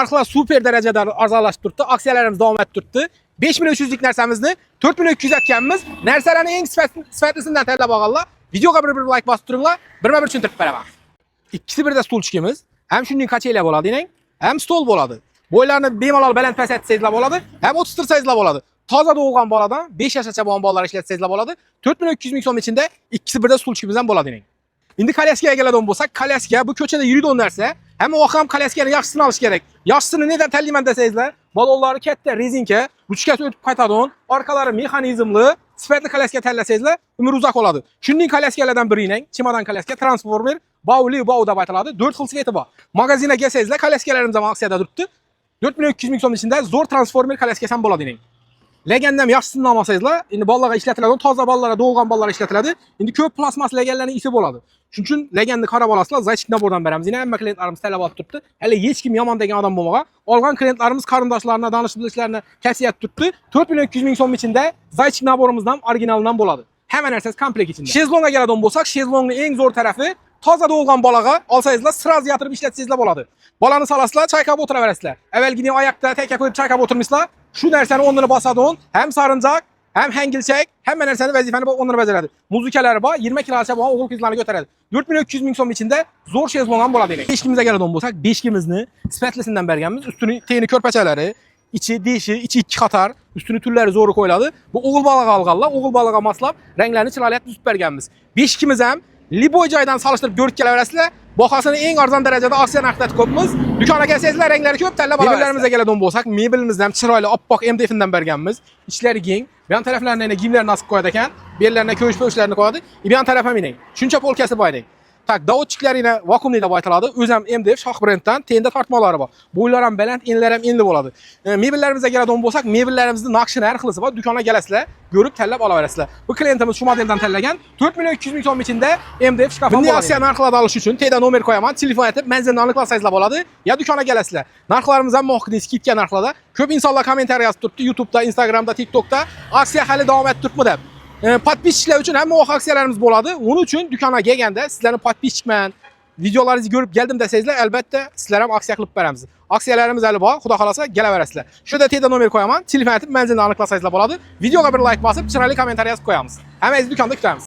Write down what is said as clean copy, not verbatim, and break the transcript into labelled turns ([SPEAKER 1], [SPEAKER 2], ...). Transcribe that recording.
[SPEAKER 1] narxlar super derecede arzalashtirdi. Aksiyalarımız devam ettirdi. 5300'lük nərsəmizni 4300 etkenimiz. Nərsələrin en sifatlisindən tələ bağalla. Videoga bir like basıp durunla. Bir üçün tırp beraber. İkisi bir de stulçikimiz. Hem şunun kaçıyla boladı yine. Hem stol boladı. Boylarını bemalal belent pes etseyizle boladı. Hem 30 sayızla boladı. Taza doğulgan boladan 5 yaşaça boğan bolalar işletseyizle boladı. 4300 ming so'm içinde ikisi bir de stulçikimizden boladı yine. İndi Kalyaskaya gələn bolsak, Kalyaskaya bu köçədə yürüdü o nərsə. Hem o axam Kalyaskaya'nın yaxşısını alış gerek. Yaxşısını neden təlimən desəyizlər? Balonları kətdə rezinke, ruçkəsi ötüb qaytadın, arkaları mexanizmli, sifatlı Kalyaskaya təlləsəyizlər, ömür uzaq oladı. Şunun Kalyaskayalardan biri ilə, Çimadan Kalyaskaya Transformer, Bauli, Bauda baytaladı, 4 xil sveti var. Magazine gəlsəyizlər, Kalyaskayalarım zaman aksiyada durdu. 4300 ming so'm içində zor Transformer Kalyaskayasan boladı yine. Legendem yaxşısını almasayızlar, indi ballara işlətiladi, taza ballara, doğulgan ballara işlətiladi. İndi köp plasmas legenlərin isi boladı. Çünki legendi kara balasılar Zayçikdən buradan bərəmiz. Yine əmmə klientlarımız tələb alıb tutdu. Hələ heç kim yaman degen adam bulmağa. Alğan klientlarımız karındaşlarına, danışıqlarına kəsiyyət tutdu. 4300 ming so'm içində Zayçik borumuzdan orijinalindən boladı. Həmən ərsəz komplekt içində. Şezlonga gələn bolsaq, şezlongun en zor tərəfi taza doğulgan balağa alsayızlar sıraz yatırıb işlətsizlər boladı. Balanı salasılar, çaykab otura verəsizlər. Əvvəl gidin ayaqda tək yapıb çaykab oturmuşlar. Şu nərsəni onları basadın, hem sarıncaq, hem həngilçək, hem nərsəni vəzifəni onları bəzərədi. Muzikeləri var, 20 kilometre boğan oğul kızlarını götürədi. 4300 ming so'm içində zor şezlongan boladı. Beşkimizə gələn bolsaq, beşkimizni sifatlisindən bərgənmiz, üstünü teyini körpəçələri, içi dişi, içi 2 qatar, üstünü tülləri zoru koyladı. Bu oğul balığı alğalla, oğul balığa maslab, rənglərini çilalət düzüb bərgənmiz. Beşkimiz hem Liboycaydan çalıştırıp görüp gələ Baxasını en arzan derecede aksiya nakdet kopumuz. Dükana gelseyizler renkleri köp təlle bala. Mebellerimize gələn bolsaq, mebelimizdən çıraylı appaq MDF-dən bərgənmiz. İçləri gen. Bir yan tərəflərində giyimlərini asıb qoyadakən, bellərində köş pöşlərini qoyadı. Bir yan tərəfə minək. Çünki pol kəsib aydı. Tak, davutçikləri ilə vakumlu ilə baytaladı. Özəm MDF şax brenddən teyində tartmaları var. Boylaram belend, enlərəm enli boladı. Mebellərimizə gələn bolsaq, mebellərimizdə nakşın hər xılısı var. Dükana gələsilər, görüb təlləb ala verəsilər. Bu klientimiz şu modeldən təlləyən 4300 ming so'm içində MDF şkafan boladı. Bu aksiya narxlarda alış üçün teydə nomer qoyaman, telefon etib mənzilin anlıqla sayızla boladı. Ya dükana gələsilər. Narxlarımızdan muhakkak skipkə narxlarda. Köp insanlar komentar yazıb tutdu. YouTube'da, Instagram'da, TikTok'da aksiya hələ davam etdirtmə də. Patpisçilər üçün həm o aksiyalarımız boladı. Onun üçün dükana gəlgəndə sizlərin patpisçik mən videolarınızı görüp gəldim desəizlər, əlbəttə sizlərəm aksiya qılıb bərəmiz. Aksiyalarımız əli bax, xuda xalasa gələ verəsilər. Şurada teydə nomer qoyaman, telefon etib mənzilin anlıqla sayızla boladı. Videoya bir like basıb, çıraylı komentar yazıb qoyamız. Həmə dükanda kütəyimiz.